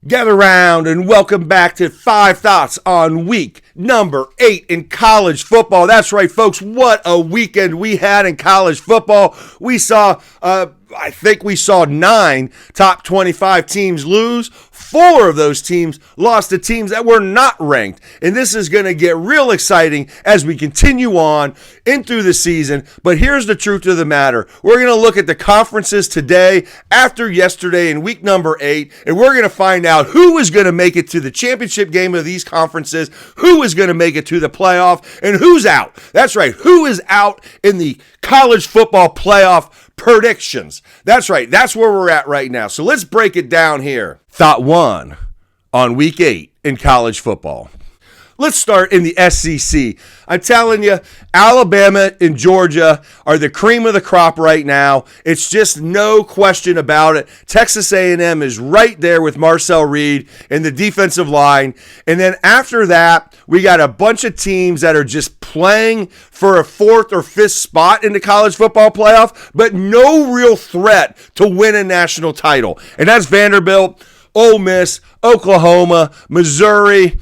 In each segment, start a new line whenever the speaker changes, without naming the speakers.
Gather round and welcome back to 5 Thoughts on week number 8 in college football. That's right, folks. What a weekend we had in college football. We saw, I think we saw 9 top 25 teams lose. 4 of those teams lost to teams that were not ranked. And this is going to get real exciting as we continue on in through the season. But here's the truth of the matter. We're going to look at the conferences today after yesterday in week number 8. And we're going to find out who is going to make it to the championship game of these conferences, who is going to make it to the playoff, and who's out. That's right. Who is out in the college football playoff predictions? That's right. That's where we're at right now. So let's break it down here. Thought 1 on week 8 in college football. Let's start in the SEC. I'm telling you, Alabama and Georgia are the cream of the crop right now. It's just no question about it. Texas A&M is right there with Marcel Reed in the defensive line. And then after that, we got a bunch of teams that are just playing for a 4th or 5th spot in the college football playoff, but no real threat to win a national title. And that's Vanderbilt, Ole Miss, Oklahoma, Missouri,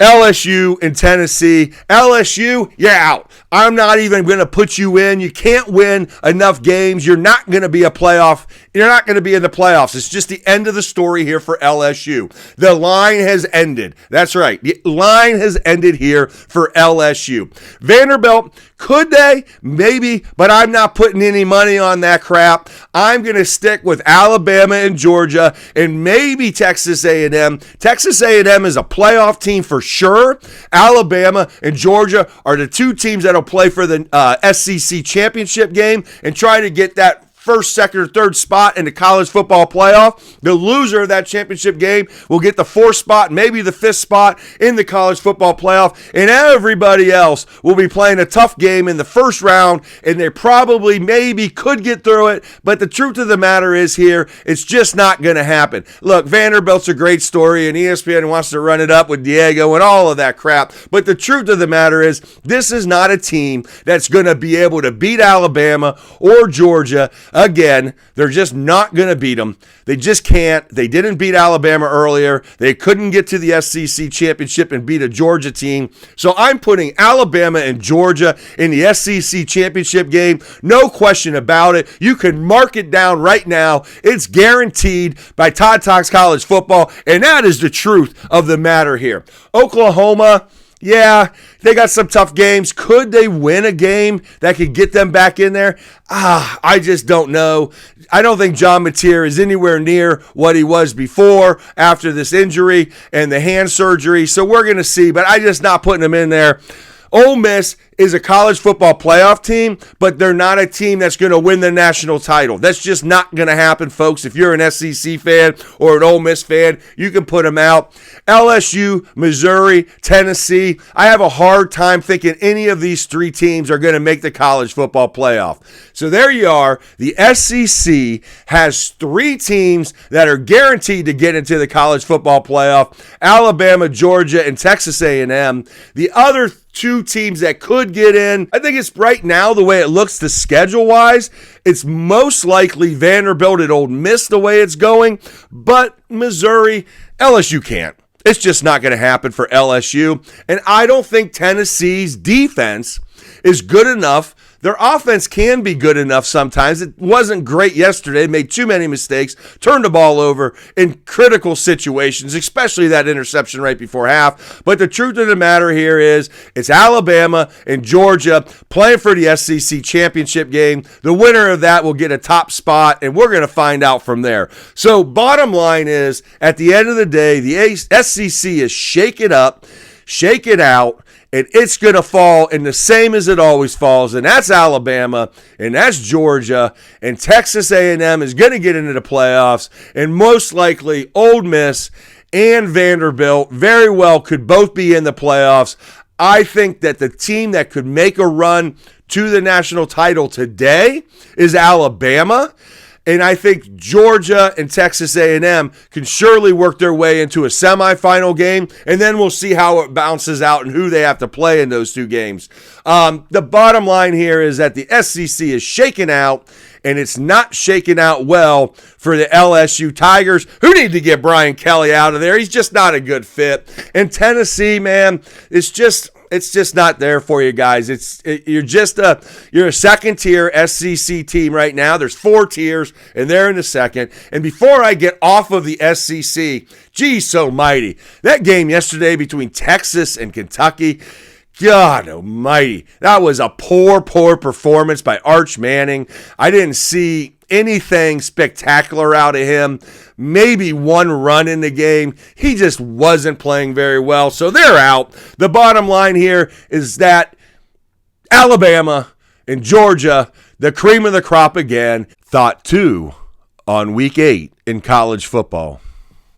LSU, and Tennessee. LSU, you're out. I'm not even going to put you in. You can't win enough games. You're not going to be a playoff. You're not going to be in the playoffs. It's just the end of the story here for LSU. The line has ended. That's right. The line has ended here for LSU. Vanderbilt, could they? Maybe, but I'm not putting any money on that crap. I'm going to stick with Alabama and Georgia and maybe Texas A&M. Texas A&M is a playoff team for sure. Alabama and Georgia are the 2 teams that'll play for the SEC championship game and try to get that 1st, 2nd, or 3rd spot in the college football playoff. The loser of that championship game will get the 4th spot, maybe the 5th spot in the college football playoff, and everybody else will be playing a tough game in the 1st round, and they probably maybe could get through it, but the truth of the matter is here, it's just not going to happen. Look, Vanderbilt's a great story, and ESPN wants to run it up with Diego and all of that crap, but the truth of the matter is this is not a team that's going to be able to beat Alabama or Georgia. Again, they're just not going to beat them. They just can't. They didn't beat Alabama earlier. They couldn't get to the SEC championship and beat a Georgia team. So I'm putting Alabama and Georgia in the SEC championship game. No question about it. You can mark it down right now. It's guaranteed by Todd Talks College Football, and that is the truth of the matter here. Oklahoma, yeah, they got some tough games. Could they win a game that could get them back in there? I just don't know. I don't think John Mateer is anywhere near what he was before after this injury and the hand surgery. So we're going to see, but I'm just not putting him in there. Ole Miss is a college football playoff team, but they're not a team that's going to win the national title. That's just not going to happen, folks. If you're an SEC fan or an Ole Miss fan, you can put them out. LSU, Missouri, Tennessee, I have a hard time thinking any of these 3 teams are going to make the college football playoff. So there you are. The SEC has 3 teams that are guaranteed to get into the college football playoff: Alabama, Georgia, and Texas A&M. The other 2 teams that could get in, I think it's right now, the way it looks, the schedule-wise, it's most likely Vanderbilt and Ole Miss the way it's going, but Missouri, LSU can't. It's just not going to happen for LSU, and I don't think Tennessee's defense is good enough. Their offense can be good enough sometimes. It wasn't great yesterday. Made too many mistakes. Turned the ball over in critical situations, especially that interception right before half. But the truth of the matter here is it's Alabama and Georgia playing for the SEC championship game. The winner of that will get a top spot, and we're going to find out from there. So bottom line is, at the end of the day, the SEC is shake it up, shake it out, and it's going to fall in the same as it always falls, and that's Alabama, and that's Georgia, and Texas A&M is going to get into the playoffs, and most likely Ole Miss and Vanderbilt very well could both be in the playoffs. I think that the team that could make a run to the national title today is Alabama. And I think Georgia and Texas A&M can surely work their way into a semifinal game, and then we'll see how it bounces out and who they have to play in those 2 games. The bottom line here is that the SEC is shaken out, and it's not shaking out well for the LSU Tigers, who need to get Brian Kelly out of there. He's just not a good fit. And Tennessee, man, it's just not there for you guys. You're a second tier SEC team right now. There's 4 tiers, and they're in the second. And before I get off of the SEC, geez almighty, that game yesterday between Texas and Kentucky, God almighty, that was a poor performance by Arch Manning. I didn't see anything spectacular out of him. Maybe one run in the game. He just wasn't playing very well, so they're out. The bottom line here is that Alabama and Georgia, the cream of the crop again, thought 2 on week 8 in college football.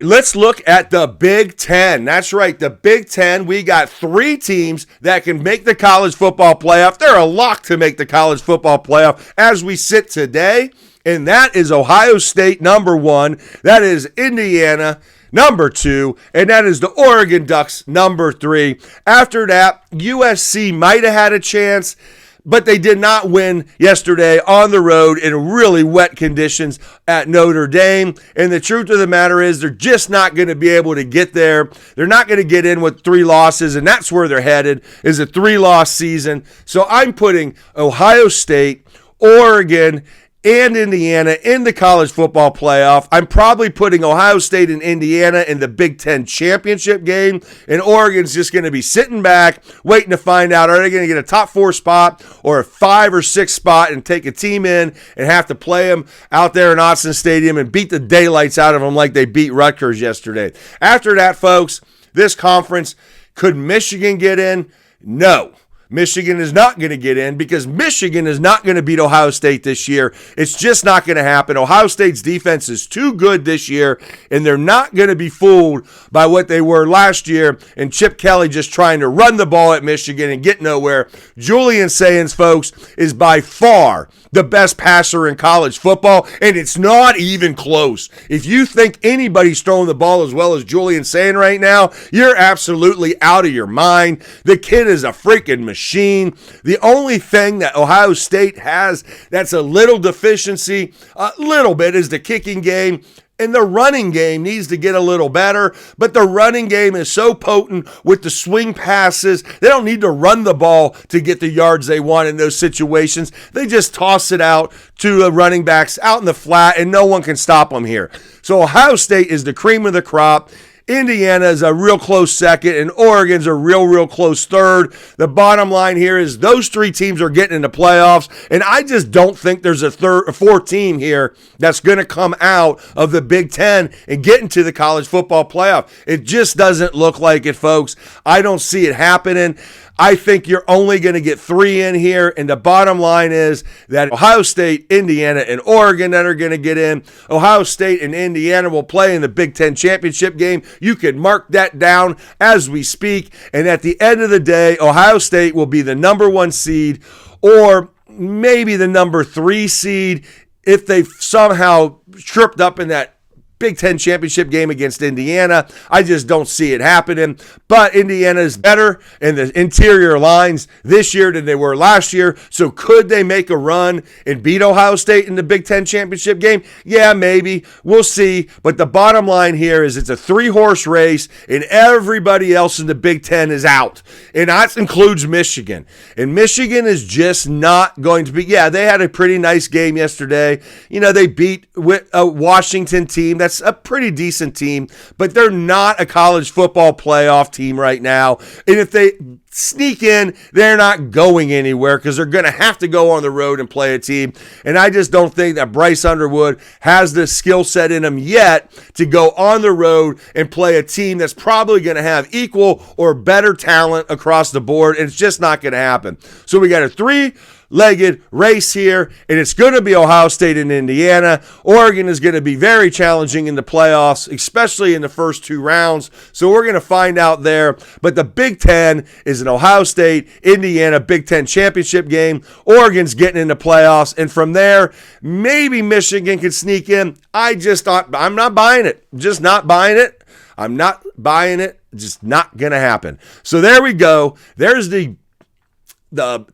Let's look at the Big Ten. That's right, the Big Ten. We got 3 teams that can make the college football playoff. They're a lock to make the college football playoff as we sit today. And that is Ohio State, number 1. That is Indiana, number 2. And that is the Oregon Ducks, number 3. After that, USC might have had a chance, but they did not win yesterday on the road in really wet conditions at Notre Dame. And the truth of the matter is they're just not going to be able to get there. They're not going to get in with 3 losses, and that's where they're headed, is a 3-loss season. So I'm putting Ohio State, Oregon, and Indiana in the college football playoff. I'm probably putting Ohio State and Indiana in the Big Ten championship game, and Oregon's just going to be sitting back, waiting to find out, are they going to get a top 4 spot or a 5 or 6 spot and take a team in and have to play them out there in Autzen Stadium and beat the daylights out of them like they beat Rutgers yesterday. After that, folks, this conference, could Michigan get in? No. Michigan is not going to get in because Michigan is not going to beat Ohio State this year. It's just not going to happen. Ohio State's defense is too good this year, and they're not going to be fooled by what they were last year and Chip Kelly just trying to run the ball at Michigan and get nowhere. Julian Sayans, folks, is by far the best passer in college football, and it's not even close. If you think anybody's throwing the ball as well as Julian Sayans right now, you're absolutely out of your mind. The kid is a freaking machine. The only thing that Ohio State has that's a little deficiency, a little bit, is the kicking game. And the running game needs to get a little better, but the running game is so potent with the swing passes. They don't need to run the ball to get the yards they want in those situations. They just toss it out to the running backs out in the flat, and no one can stop them here. So Ohio State is the cream of the crop. Indiana is a real close second, and Oregon's a real close third. The bottom line here is those 3 teams are getting into playoffs, and I just don't think there's a 4th team here that's going to come out of the Big Ten and get into the college football playoff. It just doesn't look like it, folks. I don't see it happening. I think you're only going to get 3 in here, and the bottom line is that Ohio State, Indiana, and Oregon that are going to get in. Ohio State and Indiana will play in the Big Ten championship game. You can mark that down as we speak, and at the end of the day, Ohio State will be the number 1 seed or maybe the number 3 seed if they somehow tripped up in that Big Ten championship game against Indiana. I just don't see it happening. But Indiana is better in the interior lines this year than they were last year. So could they make a run and beat Ohio State in the Big Ten championship game? Yeah, maybe. We'll see. But the bottom line here is it's a 3-horse race, and everybody else in the Big Ten is out. And that includes Michigan. And Michigan is just not going to be, yeah, they had a pretty nice game yesterday. You know, they beat a Washington team that's a pretty decent team, but they're not a college football playoff team right now. And if they sneak in, they're not going anywhere because they're going to have to go on the road and play a team. And I just don't think that Bryce Underwood has the skill set in him yet to go on the road and play a team that's probably going to have equal or better talent across the board. And it's just not going to happen. So we got a 3-legged race here, and it's going to be Ohio State and Indiana. Oregon is going to be very challenging in the playoffs, especially in the first 2 rounds. So we're going to find out there. But the Big Ten is an Ohio State, Indiana Big Ten championship game. Oregon's getting into playoffs, and from there, maybe Michigan can sneak in. I'm not buying it. Just not buying it. I'm not buying it. Just not going to happen. So there we go. There's the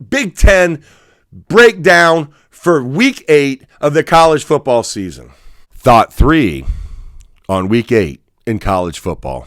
Big Ten breakdown for week 8 of the college football season. Thought 3 on week 8 in college football.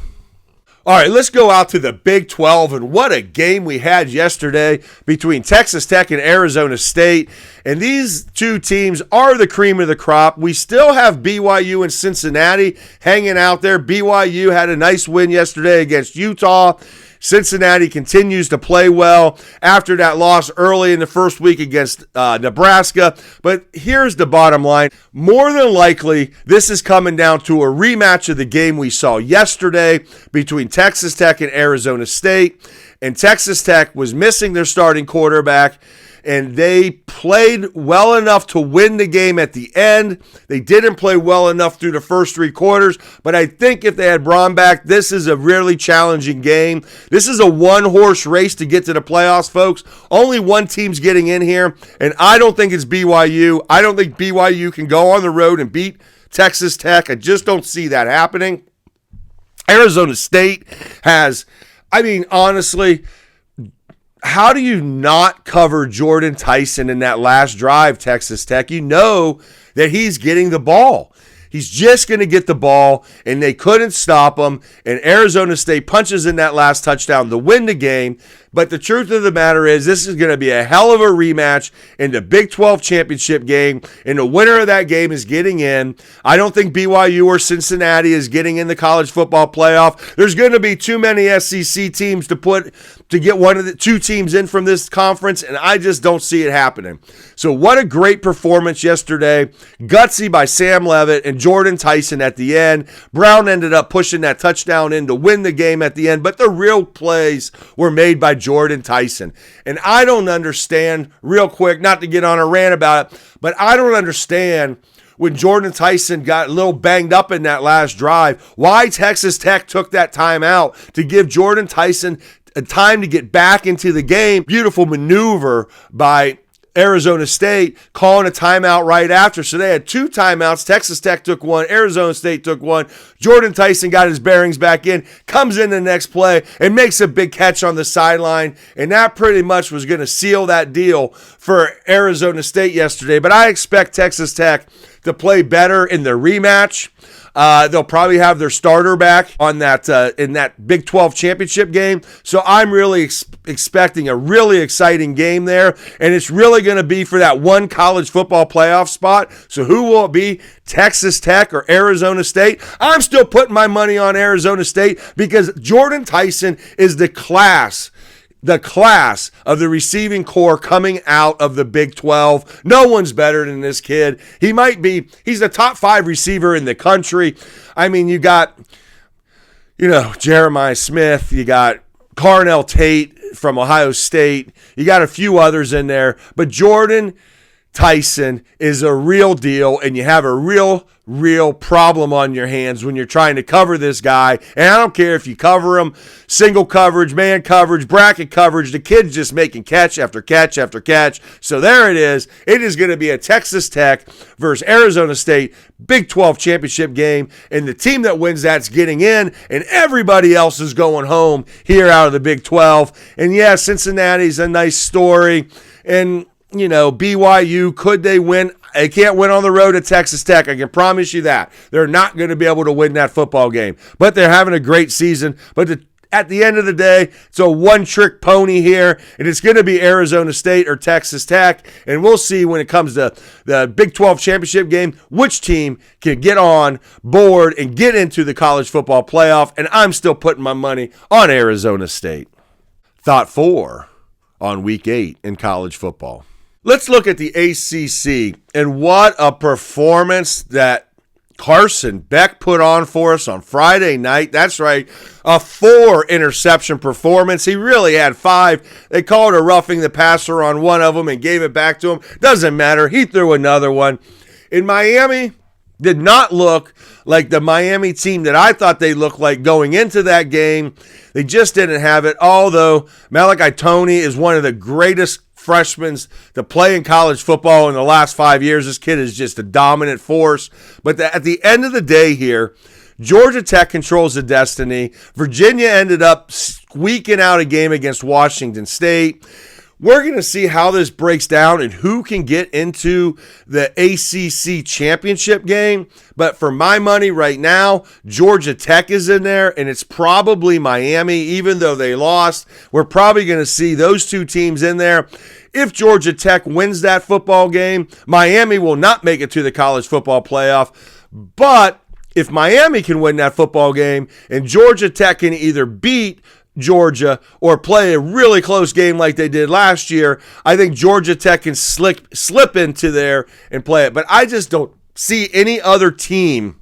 All right, let's go out to the Big 12, and what a game we had yesterday between Texas Tech and Arizona State. And these two teams are the cream of the crop. We still have BYU and Cincinnati hanging out there. BYU had a nice win yesterday against Utah. Cincinnati continues to play well after that loss early in the first week against Nebraska. But here's the bottom line. More than likely, this is coming down to a rematch of the game we saw yesterday between Texas Tech and Arizona State. And Texas Tech was missing their starting quarterback, and they played well enough to win the game at the end. They didn't play well enough through the first 3 quarters, but I think if they had Braun back, this is a really challenging game. This is a one-horse race to get to the playoffs, folks. Only one team's getting in here, and I don't think it's BYU. I don't think BYU can go on the road and beat Texas Tech. I just don't see that happening. Arizona State has, honestly, how do you not cover Jordan Tyson in that last drive, Texas Tech? You know that he's getting the ball. He's just going to get the ball, and they couldn't stop him. And Arizona State punches in that last touchdown to win the game. But the truth of the matter is, this is going to be a hell of a rematch in the Big 12 championship game, and the winner of that game is getting in. I don't think BYU or Cincinnati is getting in the college football playoff. There's going to be too many SEC teams to get one of the 2 teams in from this conference, and I just don't see it happening. So what a great performance yesterday. Gutsy by Sam Leavitt and Jordan Tyson at the end. Brown ended up pushing that touchdown in to win the game at the end, but the real plays were made by Jordan Tyson. And I don't understand, real quick, not to get on a rant about it, but I don't understand when Jordan Tyson got a little banged up in that last drive, why Texas Tech took that timeout to give Jordan Tyson a time to get back into the game. Beautiful maneuver by Arizona State, calling a timeout right after. So they had 2 timeouts. Texas Tech took one. Arizona State took one. Jordan Tyson got his bearings back in, comes in the next play, and makes a big catch on the sideline. And that pretty much was going to seal that deal for Arizona State yesterday. But I expect Texas Tech to play better in their rematch. They'll probably have their starter back on that in that Big 12 championship game. So I'm really expecting a really exciting game there, and it's really going to be for that one college football playoff spot. So who will it be? Texas Tech or Arizona State? I'm still putting my money on Arizona State because Jordan Tyson is the class of the receiving corps coming out of the Big 12. No one's better than this kid. He's the top 5 receiver in the country. You got, Jeremiah Smith, you got Carnell Tate from Ohio State, you got a few others in there, but Jordan Tyson is a real deal, and you have a real problem on your hands when you're trying to cover this guy. And I don't care if you cover him, single coverage, man coverage, bracket coverage, the kid's just making catch after catch after catch. So there it is. It is going to be a Texas Tech versus Arizona State Big 12 championship game, and the team that wins that's getting in, and everybody else is going home here out of the Big 12. And yeah, Cincinnati's a nice story, and BYU, could they win? They can't win on the road at Texas Tech. I can promise you that. They're not going to be able to win that football game. But they're having a great season. But at the end of the day, it's a one-trick pony here, and it's going to be Arizona State or Texas Tech. And we'll see when it comes to the Big 12 championship game, which team can get on board and get into the college football playoff. And I'm still putting my money on Arizona State. Thought 4 on week 8 in college football. Let's look at the ACC, and what a performance that Carson Beck put on for us on Friday night. That's right, a 4-interception performance. He really had 5. They called a roughing the passer on one of them and gave it back to him. Doesn't matter. He threw another one. In Miami, did not look like the Miami team that I thought they looked like going into that game. They just didn't have it, although Malachi Toney is one of the greatest freshmen to play in college football in the last 5 years. This kid is just a dominant force. But at the end of the day here, Georgia Tech controls the destiny. Virginia ended up squeaking out a game against Washington State. we're going to see how this breaks down and who can get into the ACC championship game. But for my money right now, Georgia Tech is in there, and it's probably Miami, even though they lost. We're probably going to see those two teams in there. If Georgia Tech wins that football game, Miami will not make it to the college football playoff. But if Miami can win that football game and Georgia Tech can either beat Georgia or play a really close game like they did last year, I think Georgia Tech can slip into there and play it. But I just don't see any other team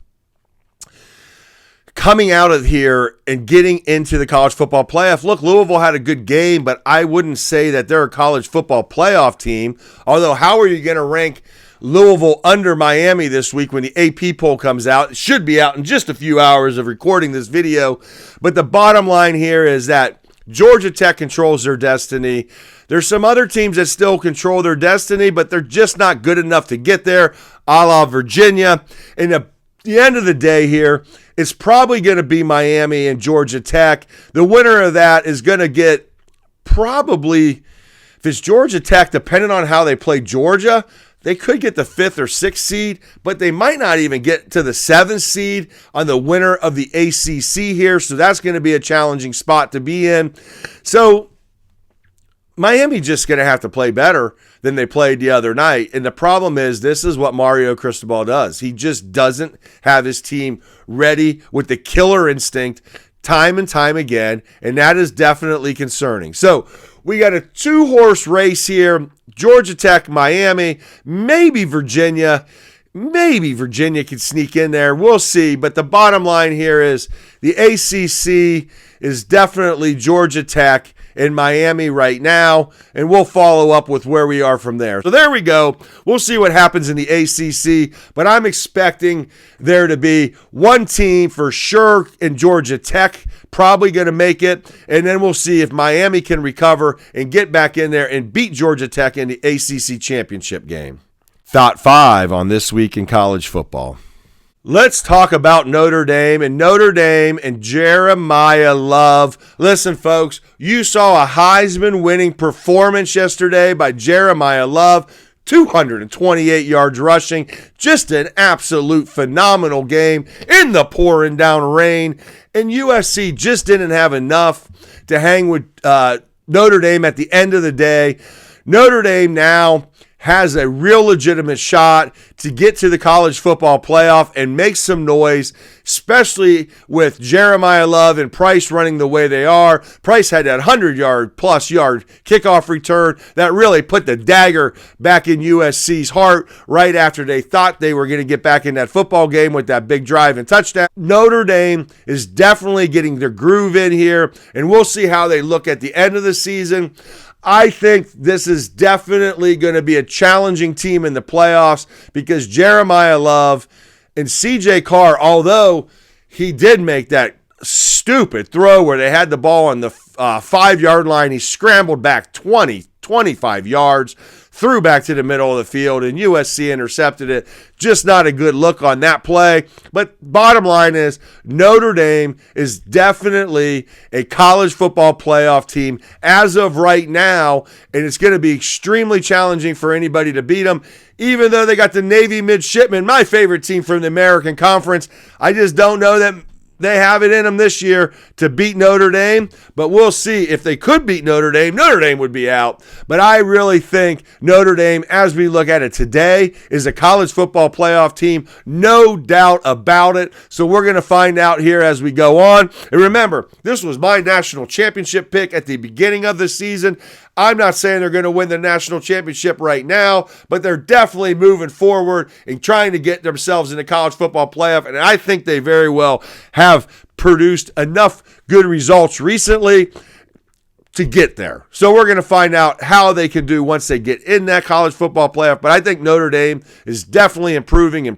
coming out of here and getting into the college football playoff. Look, Louisville had a good game, but I wouldn't say that they're a college football playoff team. Although, how are you going to rank Louisville under Miami this week when the AP poll comes out? It should be out in just a few hours of recording this video. But the bottom line here is that Georgia Tech controls their destiny. There's some other teams that still control their destiny, but they're just not good enough to get there, a la Virginia. And at the end of the day here, it's probably going to be Miami and Georgia Tech. The winner of that is going to get probably, if it's Georgia Tech, depending on how they play Georgia, they could get the 5th or 6th seed, but they might not even get to the 7th seed on the winner of the ACC here. So that's going to be a challenging spot to be in. So Miami just going to have to play better than they played the other night. And the problem is, this is what Mario Cristobal does. He just doesn't have his team ready with the killer instinct time and time again, and that is definitely concerning. So we got a 2-horse race here. Georgia Tech, Miami, maybe Virginia. Maybe Virginia can sneak in there. We'll see. But the bottom line here is the ACC is definitely Georgia Tech and Miami right now, and we'll follow up with where we are from there. So there we go. We'll see what happens in the ACC, but I'm expecting there to be one team for sure in Georgia Tech probably going to make it, and then we'll see if Miami can recover and get back in there and beat Georgia Tech in the ACC championship game. Thought 5 on This Week in College Football. Let's talk about Notre Dame and Jeremiah Love. Listen, folks, you saw a Heisman-winning performance yesterday by Jeremiah Love. 228 yards rushing. Just an absolute phenomenal game in the pouring down rain. And USC just didn't have enough to hang with Notre Dame at the end of the day. Notre Dame now has a real legitimate shot to get to the college football playoff and make some noise, especially with Jeremiah Love and Price running the way they are. Price had that 100-yard-plus yard kickoff return that really put the dagger back in USC's heart right after they thought they were going to get back in that football game with that big drive and touchdown. Notre Dame is definitely getting their groove in here, and we'll see how they look at the end of the season. I think this is definitely going to be a challenging team in the playoffs because Jeremiah Love and CJ Carr, although he did make that stupid throw where they had the ball on the 5-yard line, he scrambled back 25 yards, threw back to the middle of the field, and USC intercepted it. Just not a good look on that play. But bottom line is, Notre Dame is definitely a college football playoff team as of right now, and it's going to be extremely challenging for anybody to beat them. Even though they got the Navy Midshipmen, my favorite team from the American Conference, I just don't know that they have it in them this year to beat Notre Dame, but we'll see. If they could beat Notre Dame would be out. But I really think Notre Dame, as we look at it today, is a college football playoff team. No doubt about it. So we're going to find out here as we go on. And remember, this was my national championship pick at the beginning of the season. I'm not saying they're going to win the national championship right now, but they're definitely moving forward and trying to get themselves in the college football playoff, and I think they very well have produced enough good results recently to get there. So we're going to find out how they can do once they get in that college football playoff. But I think Notre Dame is definitely improving, and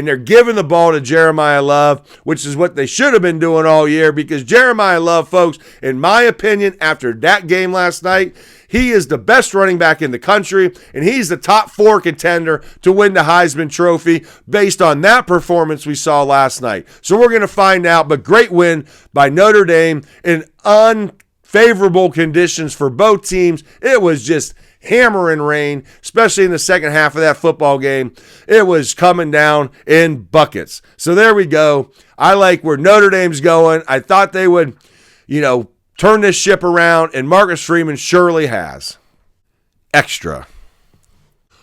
they're giving the ball to Jeremiah Love, which is what they should have been doing all year, because Jeremiah Love, folks, in my opinion, after that game last night, he is the best running back in the country, and he's the top 4 contender to win the Heisman Trophy based on that performance we saw last night. So we're going to find out, but great win by Notre Dame, an favorable conditions for both teams. It was just hammering rain, especially in the second half of that football game. It was coming down in buckets. So there we go. I like where Notre Dame's going. I thought they would, turn this ship around, and Marcus Freeman surely has. Extra.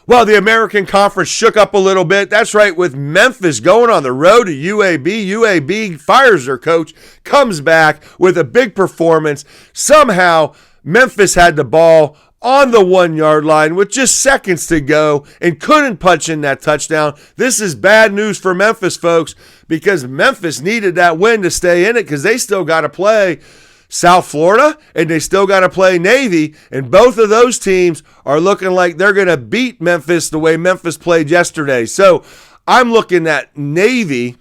Well, the American Conference shook up a little bit. That's right, with Memphis going on the road to UAB. UAB fires their coach, comes back with a big performance. Somehow, Memphis had the ball on the 1-yard line with just seconds to go and couldn't punch in that touchdown. This is bad news for Memphis, folks, because Memphis needed that win to stay in it because they still got to play South Florida, and they still got to play Navy, and both of those teams are looking like they're going to beat Memphis the way Memphis played yesterday. So I'm looking at Navy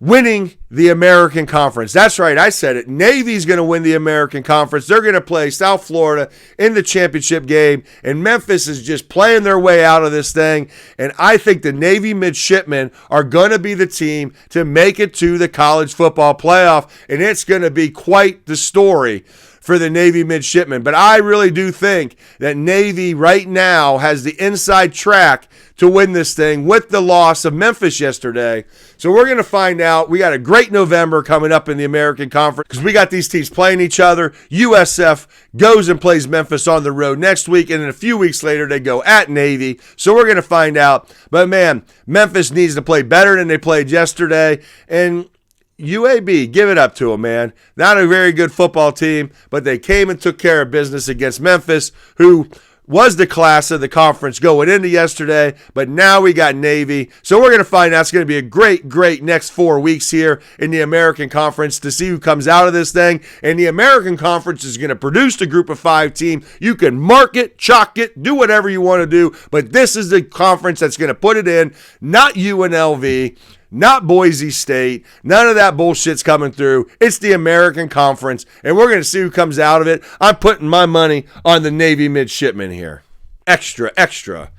winning the American Conference. That's right, I said it. Navy's going to win the American Conference. They're going to play South Florida in the championship game, and Memphis is just playing their way out of this thing, and I think the Navy midshipmen are going to be the team to make it to the college football playoff, and it's going to be quite the story for the Navy midshipmen. But I really do think that Navy right now has the inside track to win this thing with the loss of Memphis yesterday. So we're going to find out. We got a great November coming up in the American Conference because we got these teams playing each other. USF goes and plays Memphis on the road next week, and then a few weeks later they go at Navy. So we're going to find out. But man, Memphis needs to play better than they played yesterday, and UAB, give it up to them, man. Not a very good football team, but they came and took care of business against Memphis, who was the class of the conference going into yesterday, but now we got Navy. So we're going to find out. It's going to be a great, great next 4 weeks here in the American Conference to see who comes out of this thing. And the American Conference is going to produce the group of 5 team. You can mark it, chalk it, do whatever you want to do, but this is the conference that's going to put it in, not UNLV. Not Boise State. None of that bullshit's coming through. It's the American Conference, and we're going to see who comes out of it. I'm putting my money on the Navy midshipmen here. Extra, extra.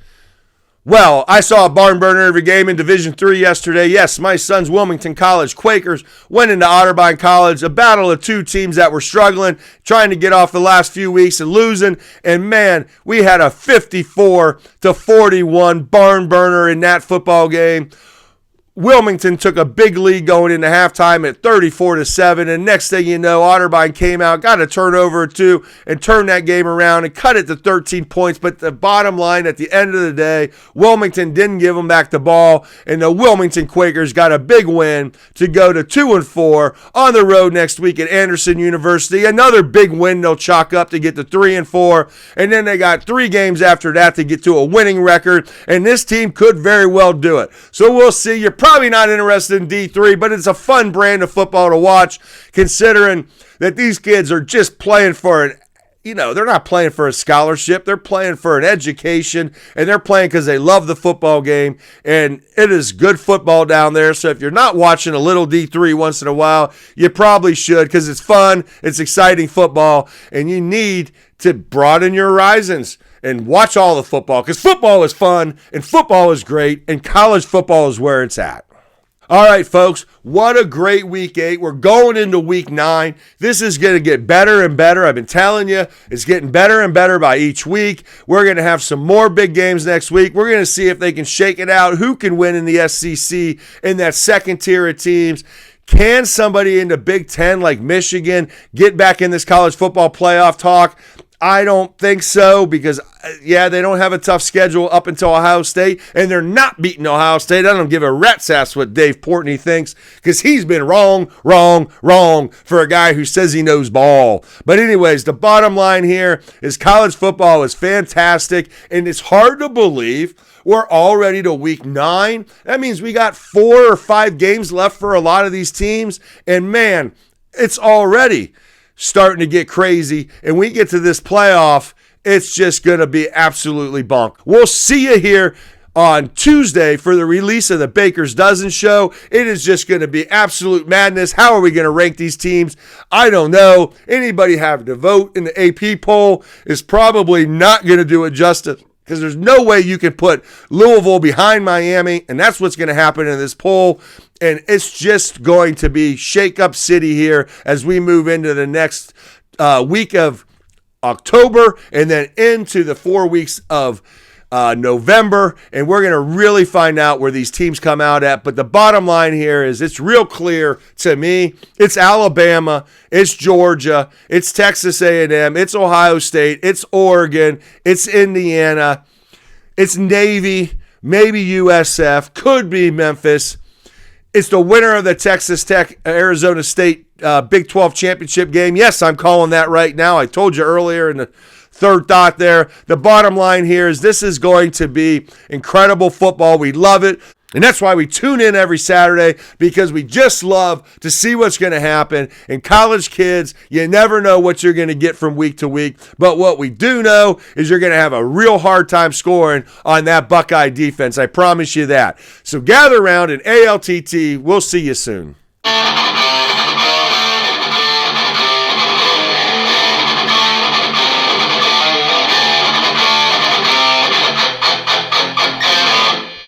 Well, I saw a barn burner every game in Division III yesterday. Yes, my son's Wilmington College Quakers went into Otterbein College, a battle of 2 teams that were struggling, trying to get off the last few weeks and losing. And man, we had a 54-41 barn burner in that football game. Wilmington took a big lead going into halftime at 34-7, and next thing you know, Otterbein came out, got a turnover or 2, and turned that game around and cut it to 13 points. But the bottom line, at the end of the day, Wilmington didn't give them back the ball, and the Wilmington Quakers got a big win to go to 2-4 on the road next week at Anderson University. Another big win they'll chalk up to get to 3-4, and then they got 3 games after that to get to a winning record, and this team could very well do it. So we'll see. You're probably not interested in D3, but it's a fun brand of football to watch, considering that these kids are just playing for they're not playing for a scholarship. They're playing for an education, and they're playing because they love the football game, and it is good football down there. So if you're not watching a little D3 once in a while, you probably should, because it's fun, it's exciting football, and you need to broaden your horizons and watch all the football, because football is fun, and football is great, and college football is where it's at. All right, folks, what a great week 8. We're going into week 9. This is going to get better and better. I've been telling you, it's getting better and better by each week. We're going to have some more big games next week. We're going to see if they can shake it out, who can win in the SEC in that second tier of teams. Can somebody in the Big Ten like Michigan get back in this college football playoff talk? I don't think so, because, they don't have a tough schedule up until Ohio State, and they're not beating Ohio State. I don't give a rat's ass what Dave Portnoy thinks, because he's been wrong for a guy who says he knows ball. But anyways, the bottom line here is college football is fantastic, and it's hard to believe we're already to week 9. That means we got 4 or 5 games left for a lot of these teams, and man, it's already starting to get crazy, and we get to this playoff, it's just going to be absolutely bonk. We'll see you here on Tuesday for the release of the Baker's Dozen show. It is just going to be absolute madness. How are we going to rank these teams? I don't know. Anybody having to vote in the AP poll is probably not going to do it justice, because there's no way you can put Louisville behind Miami, and that's what's going to happen in this poll. And it's just going to be shake-up city here as we move into the next week of October and then into the 4 weeks of November, and we're going to really find out where these teams come out at. But the bottom line here is it's real clear to me. It's Alabama, it's Georgia, it's Texas A&M, it's Ohio State, it's Oregon, it's Indiana, it's Navy, maybe USF, could be Memphis. It's the winner of the Texas Tech Arizona State Big 12 championship game. Yes, I'm calling that right now. I told you earlier in the third thought there. The bottom line here is this is going to be incredible football. We love it. And that's why we tune in every Saturday, because we just love to see what's going to happen. And college kids, you never know what you're going to get from week to week. But what we do know is you're going to have a real hard time scoring on that Buckeye defense. I promise you that. So gather around and ALTT. We'll see you soon.